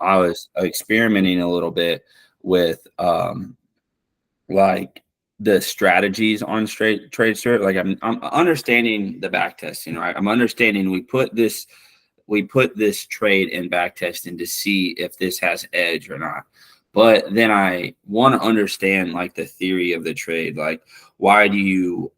I was experimenting a little bit with like the strategies on straight trade straight. Like I'm understanding the back testing, right? I'm understanding we put this trade in back testing to see if this has edge or not. But then I want to understand like the theory of the trade. Like, why do you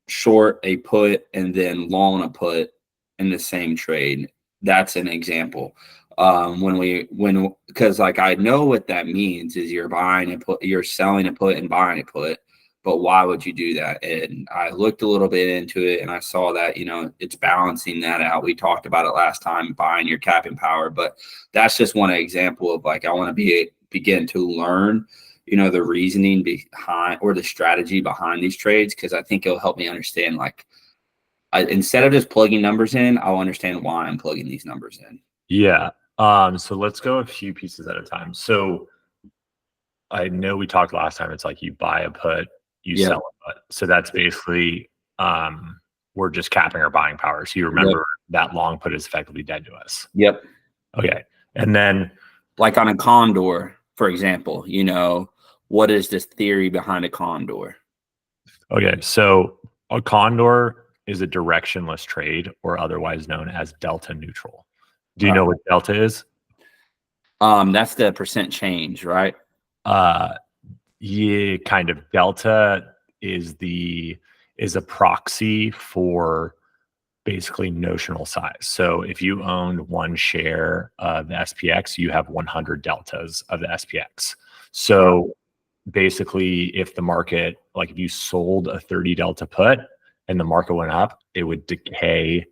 short a put and then long a put in the same trade? That's an example. Because like I know what that means is you're buying a put, you're selling a put and buying a put, but why would you do that? And I looked a little bit into it and I saw that, it's balancing that out. We talked about it last time, buying your capping power, but that's just one example of like, I want to begin to learn, the reasoning behind or the strategy behind these trades. Cause I think it'll help me understand, like, instead of just plugging numbers in, I'll understand why I'm plugging these numbers in. Yeah. So let's go a few pieces at a time. So I know we talked last time, it's like you buy a put, you sell a put. So that's basically, we're just capping our buying power. So you remember that long put is effectively dead to us. Yep. Okay. And then like on a condor, for example, what is this theory behind a condor? Okay. So a condor is a directionless trade, or otherwise known as delta neutral. Do you know what delta is? That's the percent change, right? Yeah, kind of. Delta is a proxy for basically notional size. So if you own one share of the SPX, you have 100 deltas of the SPX. So basically, if the market, like if you sold a 30 delta put and the market went up, it would decay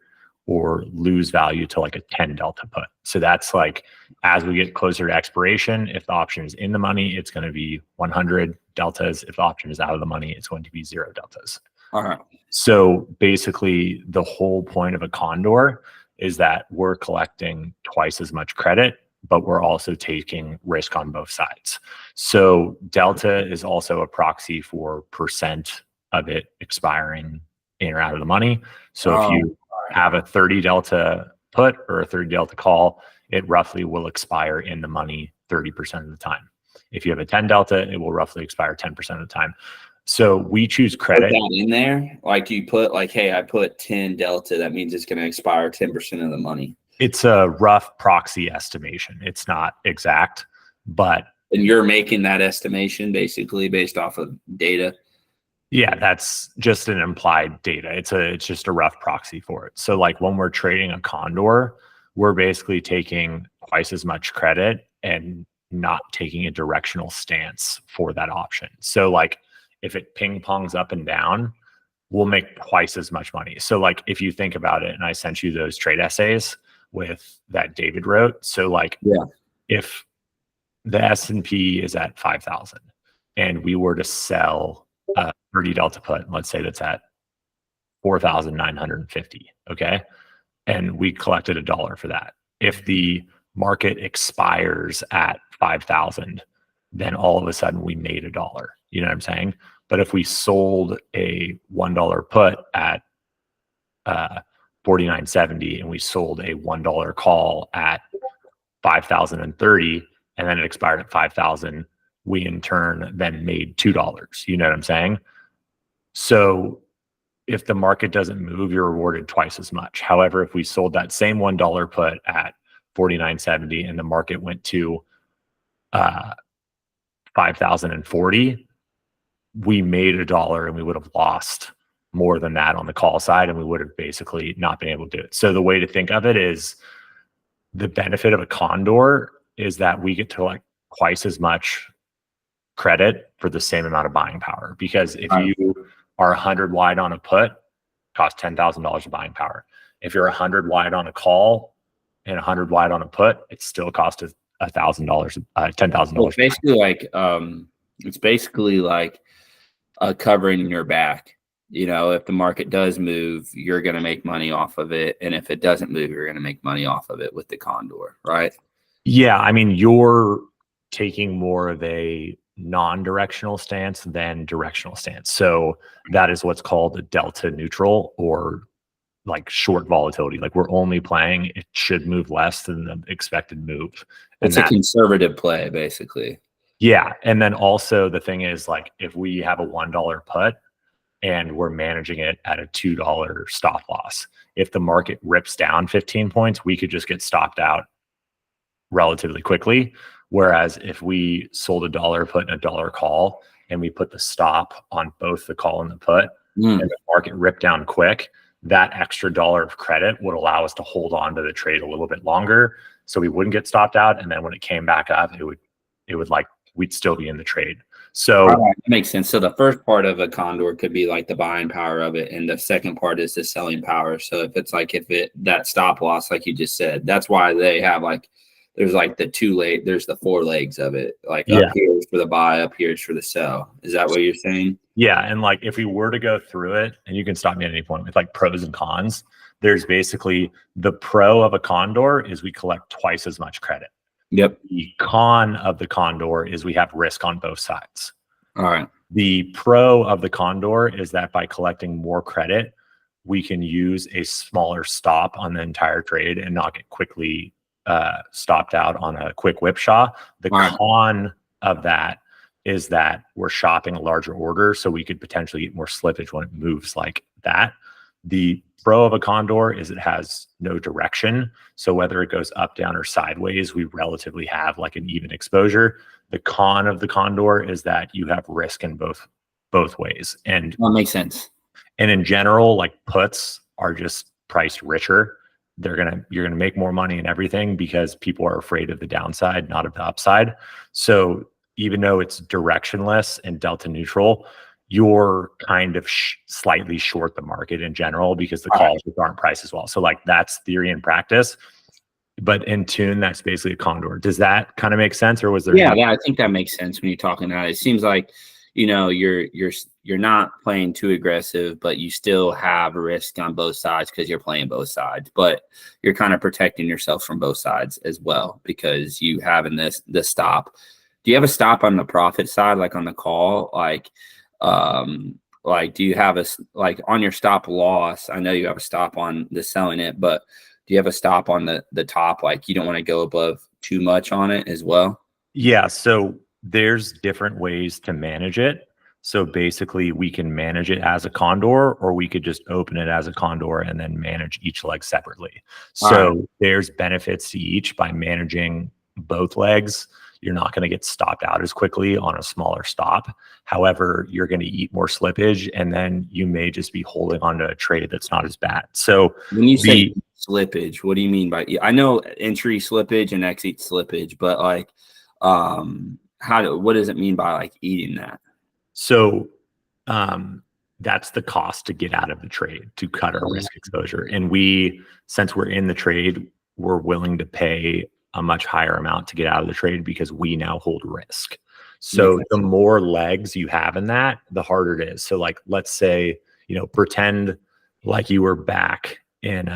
or lose value to like a 10 delta put. So that's like, as we get closer to expiration, if the option is in the money, it's going to be 100 deltas. If the option is out of the money, it's going to be 0 deltas. All right. So basically, the whole point of a condor is that we're collecting twice as much credit, but we're also taking risk on both sides. So delta is also a proxy for percent of it expiring in or out of the money. So if you have a 30 delta put or a 30 delta call, it roughly will expire in the money 30% of the time. If you have a 10 delta, it will roughly expire 10% of the time. So we choose credit. Put that in there, like you put like, hey, I put 10 delta. That means it's going to expire 10% of the money. It's a rough proxy estimation. It's not exact, but. And you're making that estimation basically based off of data. Yeah, that's just an implied data. It's just a rough proxy for it. So like when we're trading a condor, we're basically taking twice as much credit and not taking a directional stance for that option. So like if it ping pongs up and down, we'll make twice as much money. So like if you think about it, and I sent you those trade essays with that David wrote. So like if the S&P is at 5,000 and we were to sell 30 delta put, let's say that's at 4,950. Okay. And we collected $1 for that. If the market expires at 5,000, then all of a sudden we made $1. You know what I'm saying? But if we sold a $1 put at 49.70 and we sold a $1 call at 5,030 and then it expired at 5,000, we in turn then made $2. You know what I'm saying? So if the market doesn't move, you're rewarded twice as much. However, if we sold that same $1 put at 49.70 and the market went to 5,040, we made $1 and we would have lost more than that on the call side, and we would have basically not been able to do it. So the way to think of it is the benefit of a condor is that we get to like twice as much credit for the same amount of buying power. Because if you are 100 wide on a put, costs $10,000 of buying power. If you're 100 wide on a call and 100 wide on a put, it still costs $1,000, $10,000. Well, it's basically like covering your back. If the market does move, you're going to make money off of it. And if it doesn't move, you're going to make money off of it with the condor, right? Yeah. I mean, you're taking more of a non-directional stance than directional stance. So that is what's called a delta neutral, or like short volatility. Like we're only playing it should move less than the expected move. It's a conservative play, basically. Yeah. And then also the thing is, like, if we have a $1 put and we're managing it at a $2 stop loss, if the market rips down 15 points, we could just get stopped out relatively quickly. Whereas if we sold $1 put and $1 call and we put the stop on both the call and the put, and the market ripped down quick, that extra dollar of credit would allow us to hold on to the trade a little bit longer, so we wouldn't get stopped out. And then when it came back up, it would like, we'd still be in the trade. So that makes sense. So the first part of a condor could be like the buying power of it, and the second part is the selling power. So if it's like, that stop loss, like you just said, that's why they have like, there's like there's the 4 legs of it. Like up here is for the buy, up here is for the sell. Is that what you're saying? Yeah. And like, if we were to go through it, and you can stop me at any point with like pros and cons, there's basically the pro of a condor is we collect twice as much credit. Yep. The con of the condor is we have risk on both sides. All right. The pro of the condor is that by collecting more credit, we can use a smaller stop on the entire trade and not get quickly stopped out on a quick whipshaw. The con of that is that we're shopping a larger order, so we could potentially get more slippage when it moves like that. The pro of a condor is it has no direction, so whether it goes up, down, or sideways, we relatively have like an even exposure. The con of the condor is that you have risk in both ways, and that makes sense. And in general, like puts are just priced richer. You're gonna make more money in everything because people are afraid of the downside, not of the upside. So even though it's directionless and delta neutral, you're kind of slightly short the market in general because the calls aren't priced as well. So like that's theory and practice, but in tune, that's basically a condor. Does that kind of make sense, or was there? Yeah, I think that makes sense when you're talking about it. It seems like, you know, you're not playing too aggressive, but you still have risk on both sides because you're playing both sides. But you're kind of protecting yourself from both sides as well because you having the stop. Do you have a stop on the profit side, like on the call? Like do you have like on your stop loss? I know you have a stop on the selling it, but do you have a stop on the top? Like you don't want to go above too much on it as well? Yeah. So there's different ways to manage it. So basically we can manage it as a condor, or we could just open it as a condor and then manage each leg separately. So there's benefits to each by managing both legs. You're not going to get stopped out as quickly on a smaller stop. However, you're going to eat more slippage, and then you may just be holding onto a trade that's not as bad. So when you say slippage, what do you mean by? I know entry slippage and exit slippage, but like, what does it mean by like eating that? So that's the cost to get out of the trade, to cut our risk exposure. And since we're in the trade, we're willing to pay a much higher amount to get out of the trade because we now hold risk. So the more legs you have in that, the harder it is. So like, let's say, pretend like you were back in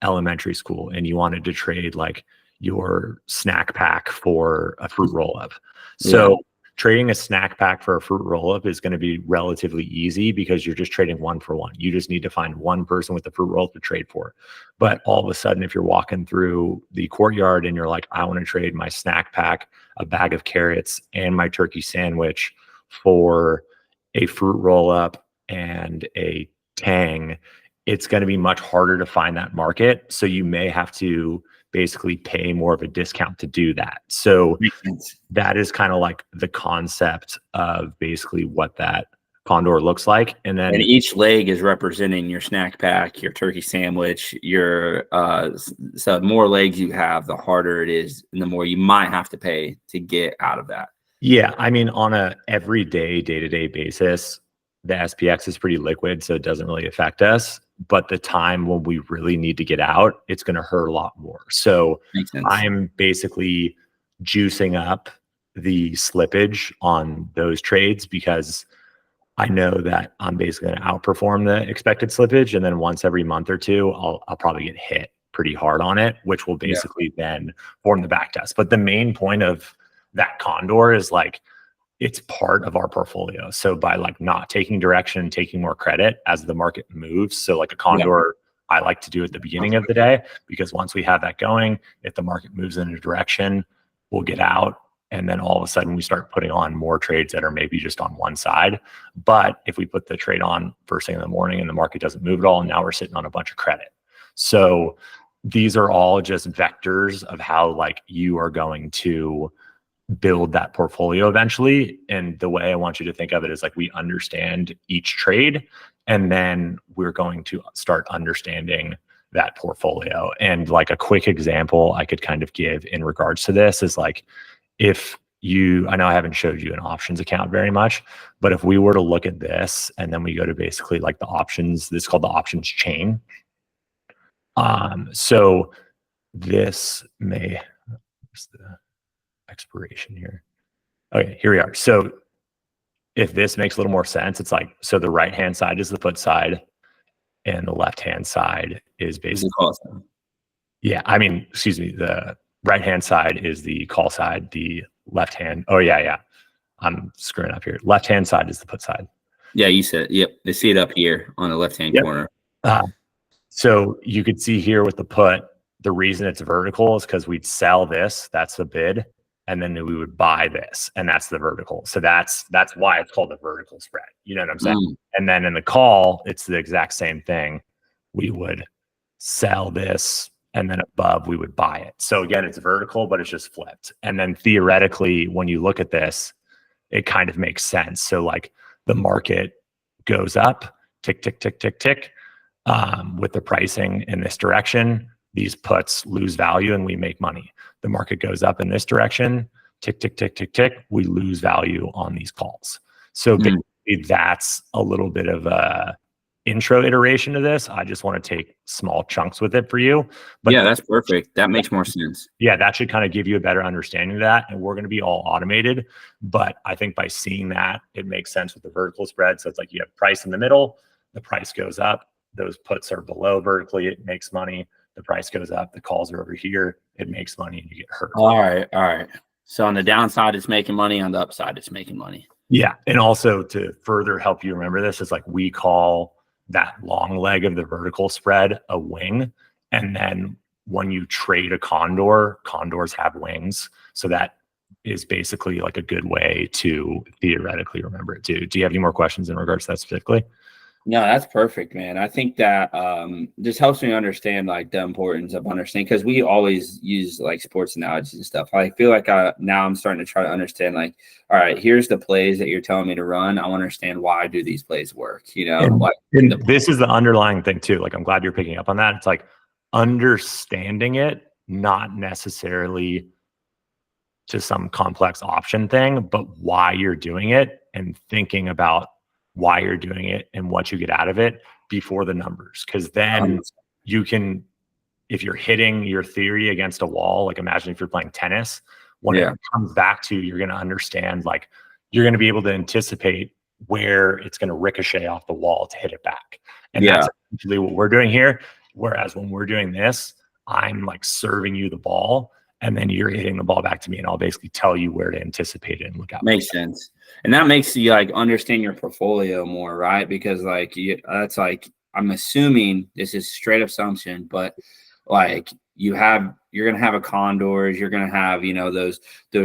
elementary school and you wanted to trade like your snack pack for a fruit roll-up. So trading a snack pack for a fruit roll-up is going to be relatively easy because you're just trading 1 for 1. You just need to find one person with the fruit roll-up to trade for. But all of a sudden, if you're walking through the courtyard and you're like, I want to trade my snack pack, a bag of carrots, and my turkey sandwich for a fruit roll-up and a tang, it's going to be much harder to find that market. So you may have to basically pay more of a discount to do that. So that is kind of like the concept of basically what that condor looks like. And each leg is representing your snack pack, your turkey sandwich, so the more legs you have, the harder it is and the more you might have to pay to get out of that. Yeah. I mean, on a everyday, day-to-day basis, the SPX is pretty liquid, so it doesn't really affect us. But the time when we really need to get out, it's going to hurt a lot more. So I'm basically juicing up the slippage on those trades because I know that I'm basically going to outperform the expected slippage. And then once every month or two, I'll probably get hit pretty hard on it, which will basically then form the back test. But the main point of that condor is like, it's part of our portfolio. So by like not taking direction, taking more credit as the market moves. So like a condor I like to do at the beginning of the day, because once we have that going, if the market moves in a direction, we'll get out. And then all of a sudden we start putting on more trades that are maybe just on one side. But if we put the trade on first thing in the morning and the market doesn't move at all, and now we're sitting on a bunch of credit. So these are all just vectors of how like you are going to build that portfolio eventually. And the way I want you to think of it is like, we understand each trade, and then we're going to start understanding that portfolio. And like a quick example I could kind of give in regards to this is like, if you, I know I haven't showed you an options account very much, but if we were to look at this and then we go to basically like the options, this is called the options chain. So this may, what's the expiration here? Okay, here we are. So if this makes a little more sense, it's like, so the right-hand side is the put side and the left-hand side is basically, yeah, I mean, excuse me, the right-hand side is the call side, the left-hand, oh yeah, I'm screwing up here. Left-hand side is the put side. Yeah, you said, yep, they see it up here on the left-hand corner. So you could see here with the put, the reason it's vertical is because we'd sell this, that's the bid, and then we would buy this, and that's the vertical. So that's why it's called the vertical spread. You know what I'm saying? And then in the call, it's the exact same thing. We would sell this, and then above we would buy it. So again, it's vertical, but it's just flipped. And then theoretically, when you look at this, it kind of makes sense. So like the market goes up, tick, tick, tick, tick, tick, with the pricing in this direction, these puts lose value and we make money. The market goes up in this direction, tick, tick, tick, tick, tick, we lose value on these calls. So basically that's a little bit of a intro iteration to this. I just want to take small chunks with it for you. But yeah, that's perfect. That makes more sense. Yeah, that should kind of give you a better understanding of that. And we're going to be all automated. But I think by seeing that, it makes sense with the vertical spread. So it's like you have price in the middle, the price goes up, those puts are below vertically, it makes money. The price goes up, the calls are over here, it makes money, and you get hurt. All right. So on the downside, it's making money. On the upside, it's making money. Yeah. And also to further help you remember this, is like we call that long leg of the vertical spread a wing. And then when you trade a condor, condors have wings. So that is basically like a good way to theoretically remember it too. Do you have any more questions in regards to that specifically? No, that's perfect, man. I think that just helps me understand like the importance of understanding, because we always use like sports analogies and stuff. I feel like now I'm starting to try to understand like, all right, here's the plays that you're telling me to run. I want to understand why do these plays work, you know? And this is the underlying thing too. Like, I'm glad you're picking up on that. It's like understanding it, not necessarily to some complex option thing, but why you're doing it and thinking about why you're doing it and what you get out of it before the numbers. Because then you can, if you're hitting your theory against a wall, like imagine if you're playing tennis, when it comes back to, you're going to understand, like you're going to be able to anticipate where it's going to ricochet off the wall to hit it back. And that's essentially what we're doing here. Whereas when we're doing this, I'm like serving you the ball, and then you're hitting the ball back to me, and I'll basically tell you where to anticipate it and look out. Makes sense. And that makes you like understand your portfolio more, right? Because like that's like, I'm assuming this is straight assumption, but like you're going to have a condors, you're going to have, you know, those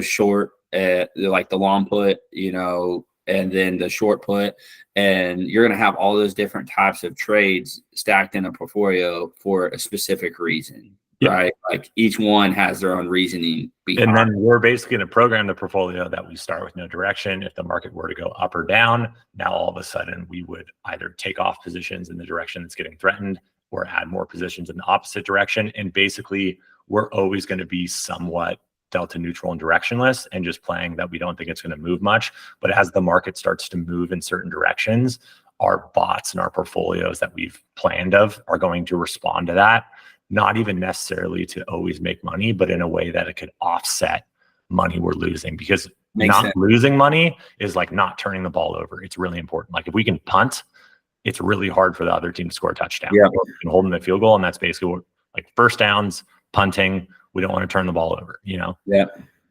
short, like the long put, you know, and then the short put, and you're going to have all those different types of trades stacked in a portfolio for a specific reason. Right, like each one has their own reasoning behind. And then we're basically going to program the portfolio that we start with no direction. If the market were to go up or down, now all of a sudden we would either take off positions in the direction that's getting threatened or add more positions in the opposite direction. And basically, we're always going to be somewhat delta neutral and directionless, and just playing that we don't think it's going to move much. But as the market starts to move in certain directions, our bots and our portfolios that we've planned are going to respond to that. Not even necessarily to always make money, but in a way that it could offset money we're losing. Because losing money is like not turning the ball over. It's really important. Like if we can punt, it's really hard for the other team to score a touchdown. Yeah, we can hold them at field goal, and that's basically what, like first downs, punting. We don't want to turn the ball over, you know? Yeah,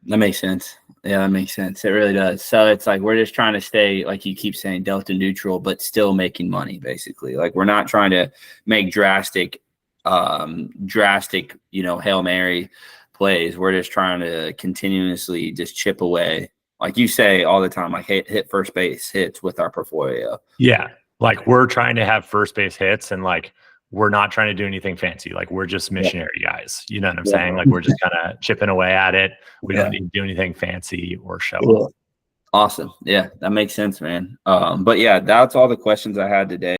that makes sense. Yeah, that makes sense. It really does. So it's like we're just trying to stay, like you keep saying, delta neutral, but still making money, basically. Like we're not trying to make drastic drastic, Hail Mary plays. We're just trying to continuously just chip away, like you say all the time, like hit first base hits with our portfolio. Yeah. Like we're trying to have first base hits, and like we're not trying to do anything fancy. Like we're just missionary guys. You know what I'm saying? Like we're just kind of chipping away at it. We don't need to do anything fancy or show off. Awesome. Yeah, that makes sense, man. But yeah, that's all the questions I had today.